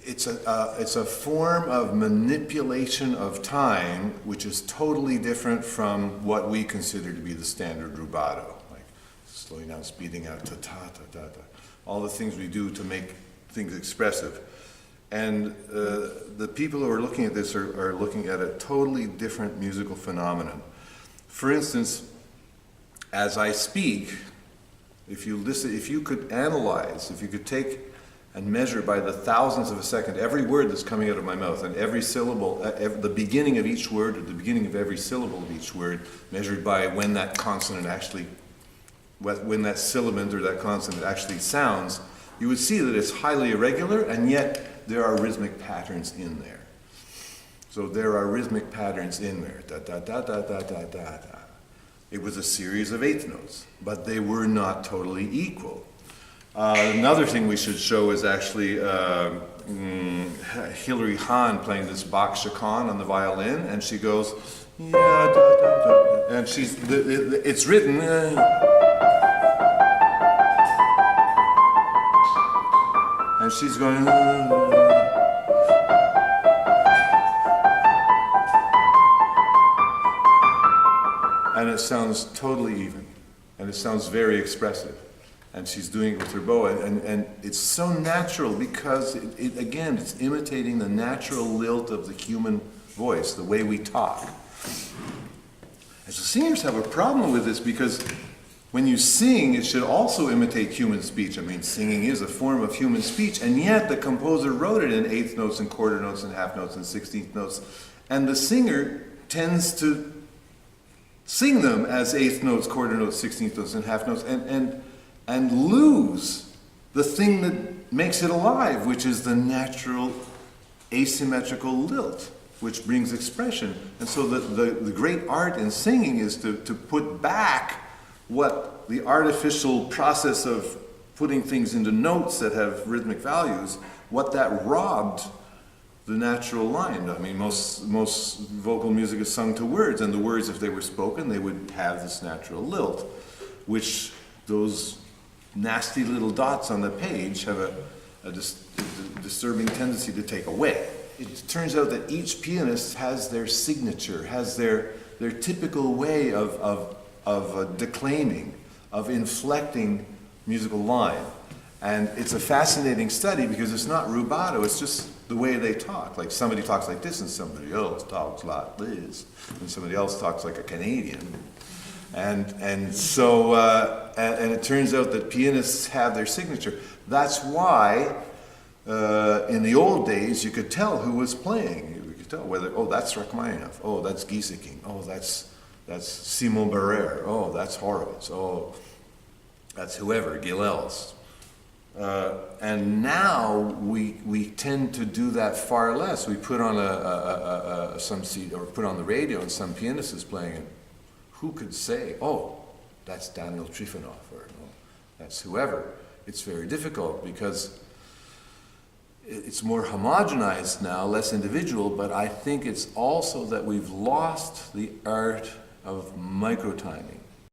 it's a form of manipulation of time which is totally different from what we consider to be the standard rubato, like slowing down, speeding out, ta-ta-ta-ta-ta, all the things we do to make things expressive. And the people who are looking at this are looking at a totally different musical phenomenon. For instance, as I speak, if you listen, if you could analyze, if you could take and measure by the thousandths of a second every word that's coming out of my mouth, and every syllable, the beginning of each word, or the beginning of every syllable of each word, measured by when that consonant actually, when that sibilant or that consonant actually sounds, you would see that it's highly irregular, and yet there are rhythmic patterns in there. So there are rhythmic patterns in there. Da da da da da da da da. It was a series of eighth notes, but they were not totally equal. Another thing we should show is actually Hilary Hahn playing this Bach chaconne on the violin, and she goes, yeah, da, da, da, and it's written, and she's going, and it sounds totally even, and it sounds very expressive. And she's doing it with her bow, and it's so natural because, again, it's imitating the natural lilt of the human voice, the way we talk. And so singers have a problem with this because when you sing, it should also imitate human speech. I mean, singing is a form of human speech, and yet the composer wrote it in eighth notes and quarter notes and half notes and 16th notes, and the singer tends to sing them as eighth notes, quarter notes, 16th notes, and half notes, and lose the thing that makes it alive, which is the natural asymmetrical lilt, which brings expression. And so the great art in singing is to put back what the artificial process of putting things into notes that have rhythmic values, what that robbed the natural line. I mean, most vocal music is sung to words, and the words, if they were spoken, they would have this natural lilt, which those nasty little dots on the page have a disturbing tendency to take away. It turns out that each pianist has their signature, has their typical way of declaiming, of inflecting musical line. And it's a fascinating study because it's not rubato, it's just the way they talk. Like somebody talks like this and somebody else talks like this, and somebody else talks like a Canadian. And so it turns out that pianists have their signature. That's why in the old days you could tell who was playing. You could tell whether, oh, that's Rachmaninoff, oh, that's Gieseking, oh, that's Simon Barrère, oh, that's Horowitz, oh, that's whoever, Gilels. And now we tend to do that far less. We put on some CD, or put on the radio, and some pianist is playing it. Who could say, oh, that's Daniel Trifonov, or oh, that's whoever? It's very difficult because it's more homogenized now, less individual, but I think it's also that we've lost the art of microtiming.